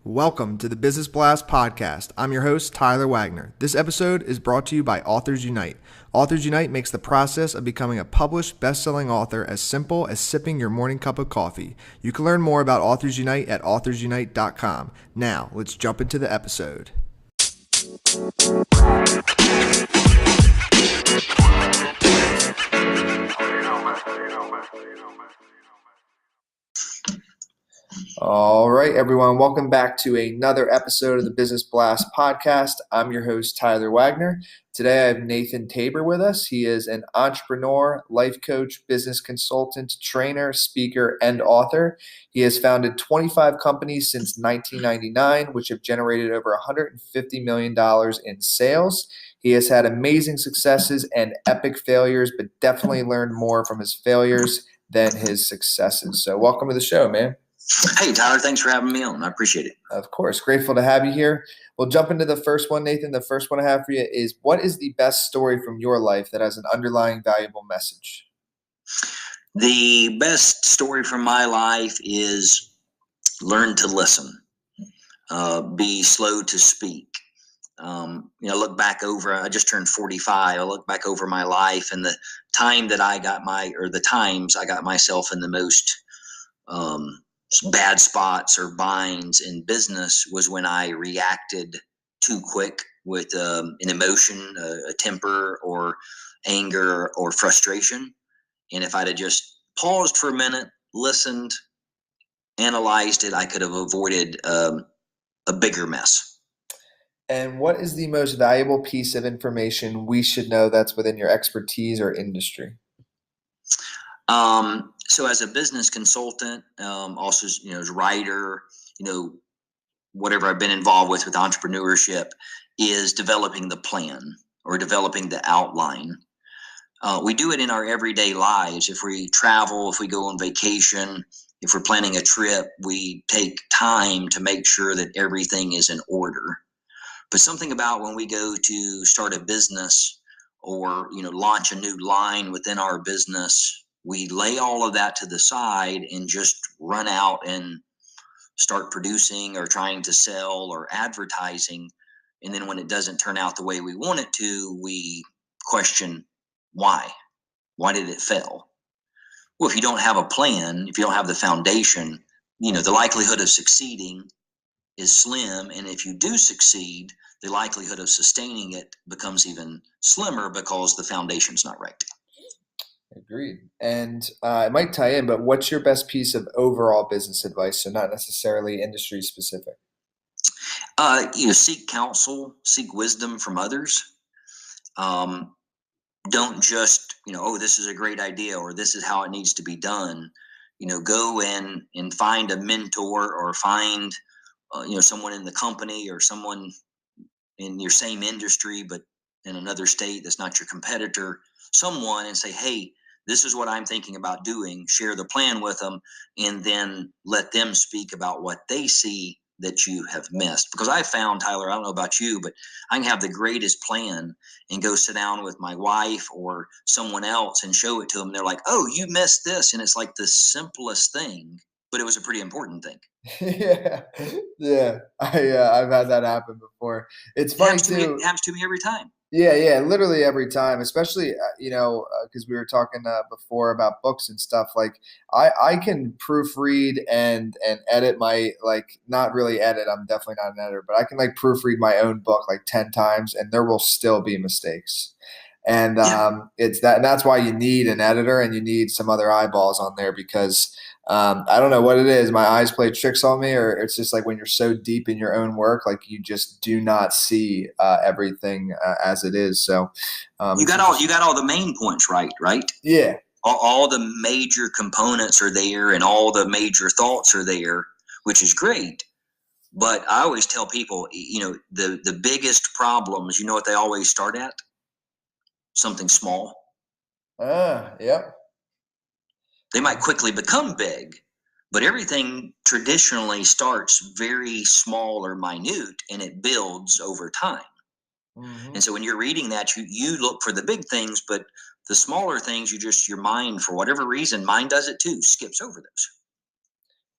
Welcome to the Business Blast podcast. I'm your host, Tyler Wagner. This episode is brought to you by Authors Unite. Authors Unite makes the process of becoming a published, best-selling author as simple as sipping your morning cup of coffee. You can learn more about Authors Unite at authorsunite.com. Now, let's jump into the episode. All right, everyone. Welcome back to another episode of the Business Blast podcast. I'm your host, Tyler Wagner. Today, I have Nathan Tabor with us. He is an entrepreneur, life coach, business consultant, trainer, speaker, and author. He has founded 25 companies since 1999, which have generated over $150 million in sales. He has had amazing successes and epic failures, but definitely learned more from his failures than his successes. So welcome to the show, man. Hey, Tyler, thanks for having me on. I appreciate it. Of course. Grateful to have you here. We'll jump into the first one, Nathan. The first one I have for you is, what is the best story from your life that has an underlying valuable message? The best story from my life is learn to listen, be slow to speak. Look back over, I just turned 45. I look back over my life and the times I got myself in the most bad spots or binds in business was when I reacted too quick with an emotion, a temper or anger or frustration. And if I'd have just paused for a minute, listened, analyzed it, I could have avoided a bigger mess. And what is the most valuable piece of information we should know that's within your expertise or industry? So as a business consultant, also, as a writer, whatever I've been involved with entrepreneurship is developing the plan or developing the outline. We do it in our everyday lives. If we travel, if we go on vacation, if we're planning a trip, we take time to make sure that everything is in order. But something about when we go to start a business or, launch a new line within our business, we lay all of that to the side and just run out and start producing or trying to sell or advertising. And then when it doesn't turn out the way we want it to, we question why. Why did it fail? Well, if you don't have a plan, if you don't have the foundation, the likelihood of succeeding is slim. And if you do succeed, the likelihood of sustaining it becomes even slimmer because the foundation's not right. Agreed. And it might tie in, but what's your best piece of overall business advice? So not necessarily industry specific. Seek counsel, seek wisdom from others. Don't just, this is a great idea or this is how it needs to be done. Go in and find a mentor or find, someone in the company or someone in your same industry, but in another state that's not your competitor, someone, and say, hey, this is what I'm thinking about doing. Share the plan with them and then let them speak about what they see that you have missed. Because I found, Tyler, I don't know about you, but I can have the greatest plan and go sit down with my wife or someone else and show it to them. They're like, oh, you missed this. And it's like the simplest thing, but it was a pretty important thing. Yeah. I've had that happen before. It's funny too. It happens to me every time. Yeah, literally every time, especially, because we were talking before about books and stuff. Like I can proofread and edit my, not really edit. I'm definitely not an editor, but I can proofread my own book 10 times and there will still be mistakes. And it's that, and that's why you need an editor and you need some other eyeballs on there because I don't know what it is. My eyes play tricks on me, or it's just when you're so deep in your own work, you just do not see everything as it is. So you got all the main points right? Yeah. All the major components are there, and all the major thoughts are there, which is great. But I always tell people, the biggest problems, what they always start at? Something small. Yep. They might quickly become big, but everything traditionally starts very small or minute, and it builds over time. Mm-hmm. And so when you're reading that, you look for the big things, but the smaller things, your mind, for whatever reason, mine does it too, skips over those.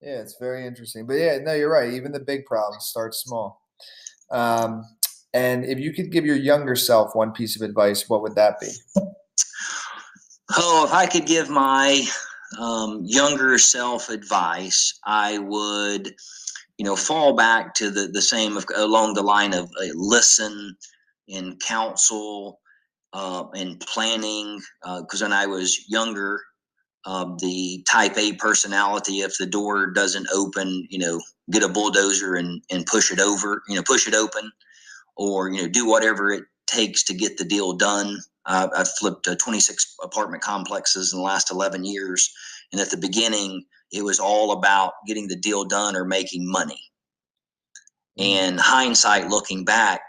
Yeah, it's very interesting. But yeah, no, you're right. Even the big problems start small. Um, and if you could give your younger self one piece of advice, what would that be? Oh, if I could give my younger self advice, I would, fall back to the same along the line of listen and counsel and planning. Because when I was younger, the type A personality, if the door doesn't open, get a bulldozer and push it over, push it open, or do whatever it takes to get the deal done. I've flipped 26 apartment complexes in the last 11 years, and at the beginning, it was all about getting the deal done or making money. Mm, And hindsight, looking back,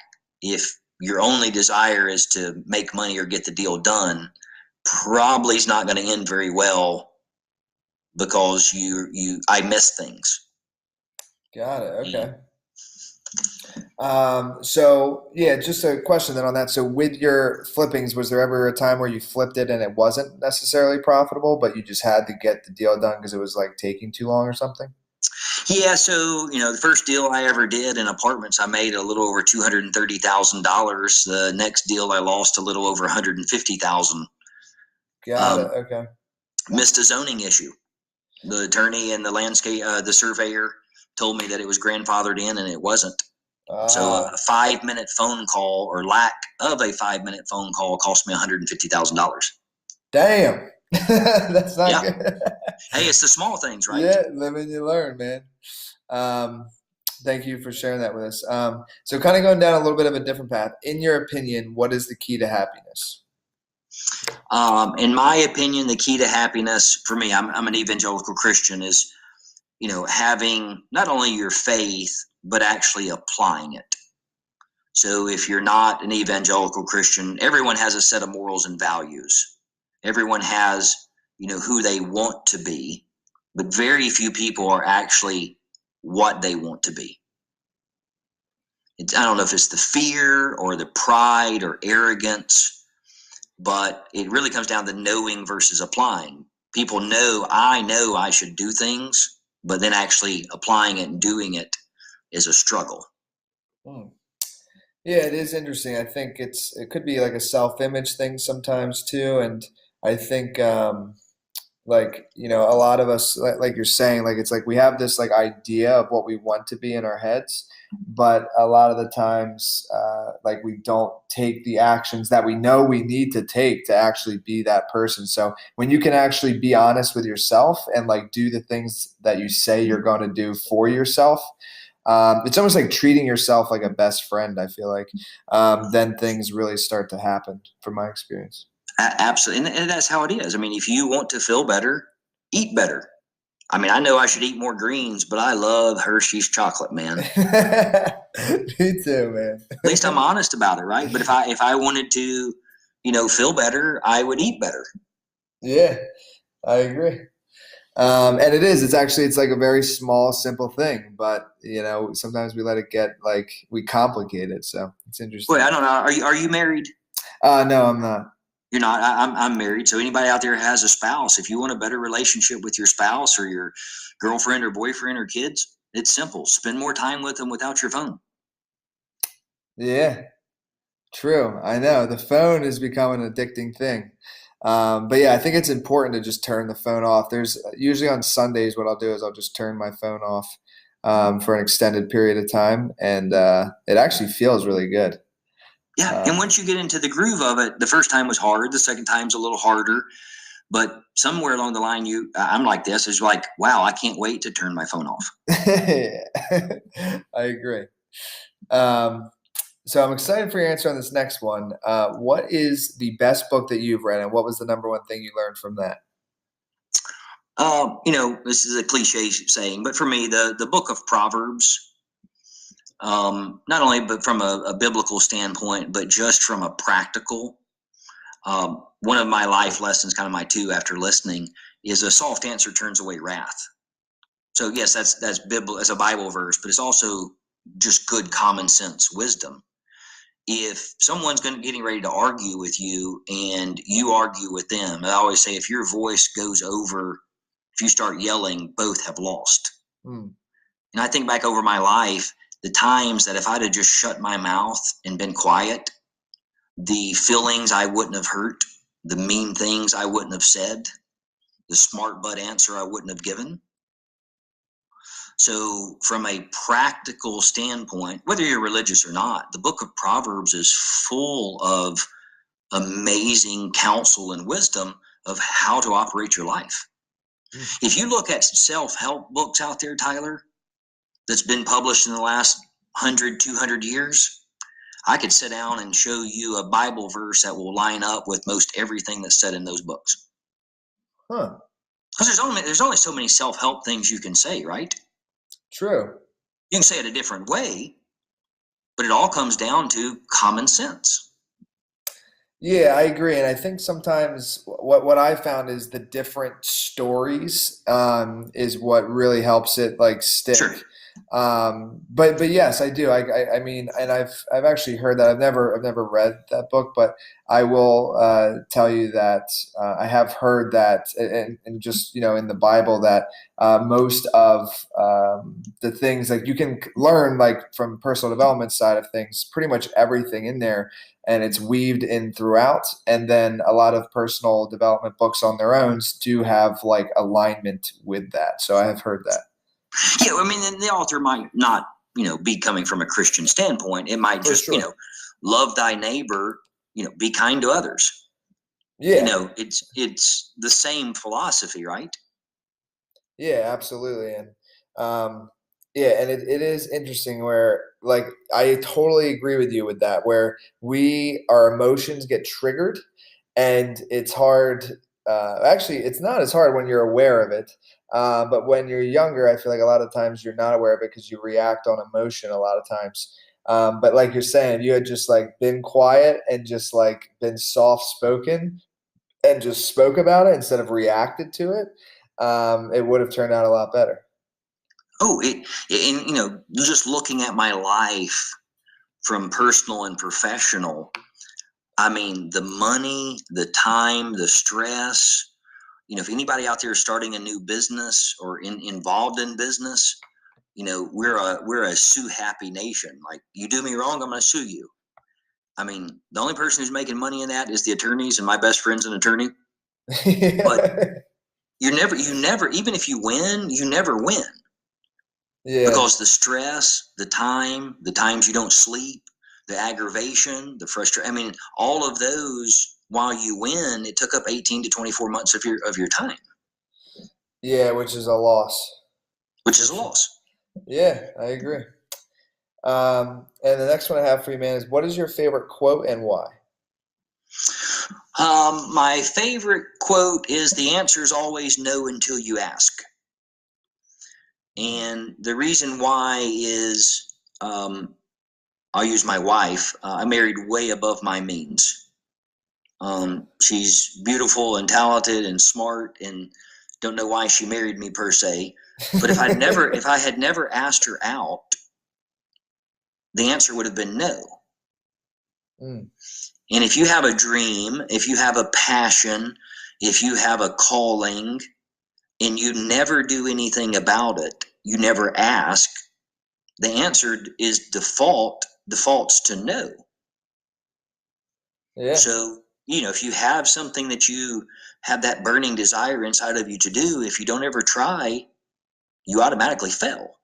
if your only desire is to make money or get the deal done, probably is not going to end very well because I miss things. got it. And Okay. So yeah, just a question then on that. So with your flippings, was there ever a time where you flipped it and it wasn't necessarily profitable, but you just had to get the deal done because it was like taking too long or something? yeah, so the first deal I ever did in apartments, I made a little over $230,000. The next deal, I lost a little over 150,000. Got it. Um, Okay. Missed a zoning issue. The attorney and the surveyor told me that it was grandfathered in, and it wasn't. So Ah, a 5 minute phone call or lack of a 5 minute phone call cost me $150,000. damn. That's not Yeah. good. Hey, it's the small things, right? Yeah, live and you learn, man. Um, Thank you for sharing that with us. So kind of going down a little bit of a different path. In your opinion, what is the key to happiness? In my opinion, the key to happiness for me, I'm an evangelical Christian, is having not only your faith but actually applying it. So if you're not an evangelical Christian, everyone has a set of morals and values. Everyone has, who they want to be, but very few people are actually what they want to be. I don't know if it's the fear or the pride or arrogance, but it really comes down to knowing versus applying. People know I should do things, but then actually applying it and doing it is a struggle. Hmm. Yeah, it is interesting. I think it could be like a self-image thing sometimes too, and I think like a lot of us like you're saying like it's like we have this like idea of what we want to be in our heads, but a lot of the times like we don't take the actions that we know we need to take to actually be that person. So when you can actually be honest with yourself and like do the things that you say you're going to do for yourself, it's almost like treating yourself like a best friend, I feel like. Then things really start to happen from my experience. Absolutely. And that's how it is. I mean, if you want to feel better, eat better. I mean, I know I should eat more greens, but I love Hershey's chocolate, man. Me too, man. At least I'm honest about it, right? But if I wanted to, feel better, I would eat better. Yeah, I agree. And it's like a very small, simple thing, but sometimes we let it get like we complicate it. So it's Boy, interesting. I don't know. Are you married? No, I'm not. You're not. I'm married. So anybody out there has a spouse, if you want a better relationship with your spouse or your girlfriend or boyfriend or kids, it's simple. Spend more time with them without your phone. Yeah, true. I know the phone has become an addicting thing. But yeah, I think it's important to just turn the phone off. There's usually on Sundays, what I'll do is I'll just turn my phone off for an extended period of time, and it actually feels really good. Yeah, and Um, once you get into the groove of it, the first time was hard. The second time's a little harder, but somewhere along the line, I'm like this. Is like, wow, I can't wait to turn my phone off. I agree. Um, so I'm excited for your answer on this next one. What is the best book that you've read, and what was the number one thing you learned from that? This is a cliche saying, but for me, the book of Proverbs, not only but from a biblical standpoint, but just from a practical. One of my life lessons, kind of my two after listening, is a soft answer turns away wrath. So yes, that's biblical as a Bible verse, but it's also just good common sense wisdom. If someone's getting ready to argue with you and you argue with them, I always say if your voice goes over, if you start yelling, both have lost. Mm. And I think back over my life, the times that if I'd have just shut my mouth and been quiet, the feelings I wouldn't have hurt, the mean things I wouldn't have said, the smart butt answer I wouldn't have given. So, from a practical standpoint, whether you're religious or not, the book of Proverbs is full of amazing counsel and wisdom of how to operate your life. Mm. If you look at self-help books out there, Tyler, that's been published in the last 100, 200 years, I could sit down and show you a Bible verse that will line up with most everything that's said in those books. Huh. Because there's only so many self-help things you can say, right? True. You can say it a different way, but it all comes down to common sense. Yeah, I agree, and I think sometimes what I found is the different stories is what really helps it like Sure. stick. But yes, I do. I mean, and I've actually heard that. I've never read that book, but I will tell you that I have heard that, and just in the Bible that most of the things like you can learn like from personal development side of things, pretty much everything in there and it's weaved in throughout. And then a lot of personal development books on their own do have like alignment with that. So I have heard that. Yeah, I mean, the author might not, be coming from a Christian standpoint. It might For just, sure. love thy neighbor, be kind to others. Yeah. It's the same philosophy, right? Yeah, absolutely. And yeah, and it is interesting where like I totally agree with you with that, where our emotions get triggered and it's hard. Actually, it's not as hard when you're aware of it. But when you're younger, I feel like a lot of times you're not aware of it because you react on emotion a lot of times. But like you're saying, if you had just like been quiet and just like been soft spoken and just spoke about it instead of reacted to it, it would have turned out a lot better. Oh, and just looking at my life from personal and professional, I mean, the money, the time, the stress. If anybody out there is starting a new business or involved in business, we're a sue happy nation. Like, you do me wrong, I'm going to sue you. I mean, the only person who's making money in that is the attorneys, and my best friend's an attorney. But Yeah. you never, even if you win, you never win Yeah. because the stress, the times you don't sleep, the aggravation, the frustration. I mean, all of those. While you win, it took up 18 to 24 months of your time, Yeah, which is a loss which for is a sure. loss. Yeah, I agree. And the next one I have for you, man, is what is your favorite quote and why? My favorite quote is the answer is always no until you ask. And the reason why is I'll use my wife. I married way above my means. She's beautiful and talented and smart, and don't know why she married me per se. But if I had never asked her out, the answer would have been no. Mm, And if you have a dream, if you have a passion, if you have a calling, and you never do anything about it, you never ask, the answer is defaults to no. yeah. So, if you have something that you have that burning desire inside of you to do, if you don't ever try, you automatically fail.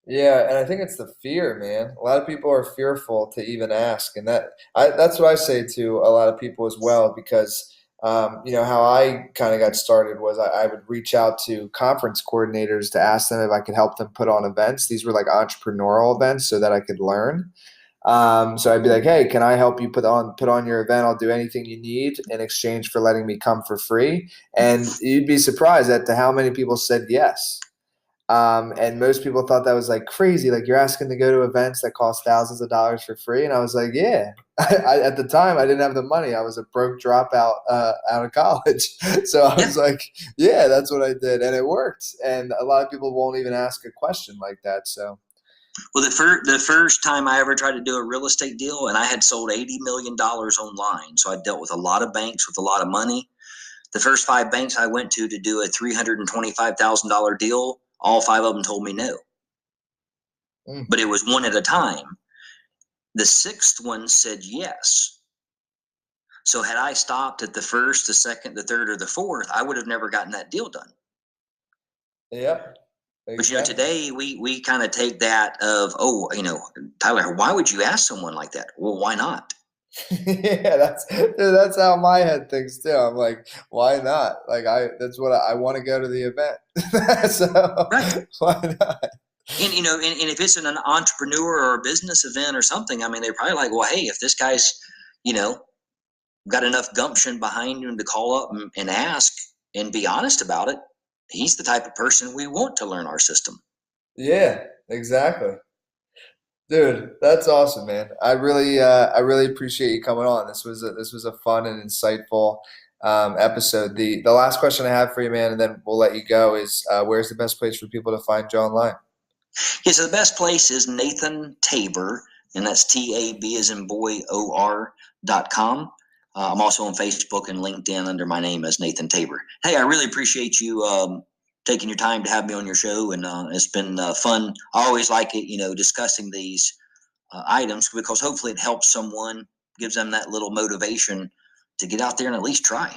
Yeah, and I think it's the fear, man. A lot of people are fearful to even ask, and that's what I say to a lot of people as well. Because how I kind of got started was I would reach out to conference coordinators to ask them if I could help them put on events. These were like entrepreneurial events, so that I could learn. So I'd be like, "Hey, can I help you put on your event? I'll do anything you need in exchange for letting me come for free." And you'd be surprised at how many people said yes. And most people thought that was like crazy. Like you're asking to go to events that cost thousands of dollars for free. And I was like, yeah. At the time, I didn't have the money. I was a broke dropout out of college. So I Yeah. was like, yeah, that's what I did. And it worked. And a lot of people won't even ask a question like that. So, Well, the first time I ever tried to do a real estate deal, and I had sold $80 million online, so I dealt with a lot of banks with a lot of money. The first five banks I went to do a $325,000 deal, All 5 of them told me no. But it was one at a time. The 6th one said yes. So had I stopped at the 1st, the 2nd, the 3rd, or the 4th, I would have never gotten that deal done. Yeah. But, today we kind of take that of, Tyler, why would you ask someone like that? Well, why not? Yeah, that's how my head thinks too. I'm like, why not? Like that's what I want to go to the event. So right. Why not? And and if it's an entrepreneur or a business event or something, I mean, they're probably like, well, hey, if this guy's, got enough gumption behind him to call up and ask and be honest about it, he's the type of person we want to learn our system. Yeah, exactly. Dude, that's awesome, man. I really appreciate you coming on. This was a fun and insightful episode. The last question I have for you, man, and then we'll let you go is where's the best place for people to find you online? Yeah, so the best place is Nathan Tabor, and that's TAB as in boy OR.com. I'm also on Facebook and LinkedIn under my name as Nathan Tabor. Hey, I really appreciate you taking your time to have me on your show, and it's been fun. I always like it, discussing these items because hopefully it helps someone, gives them that little motivation to get out there and at least try.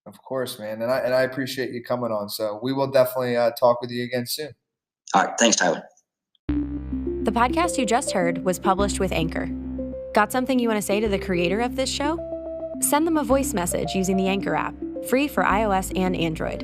Of course, man, and I appreciate you coming on. So we will definitely talk with you again soon. All right, thanks, Tyler. The podcast you just heard was published with Anchor. Got something you want to say to the creator of this show? Send them a voice message using the Anchor app, free for iOS and Android.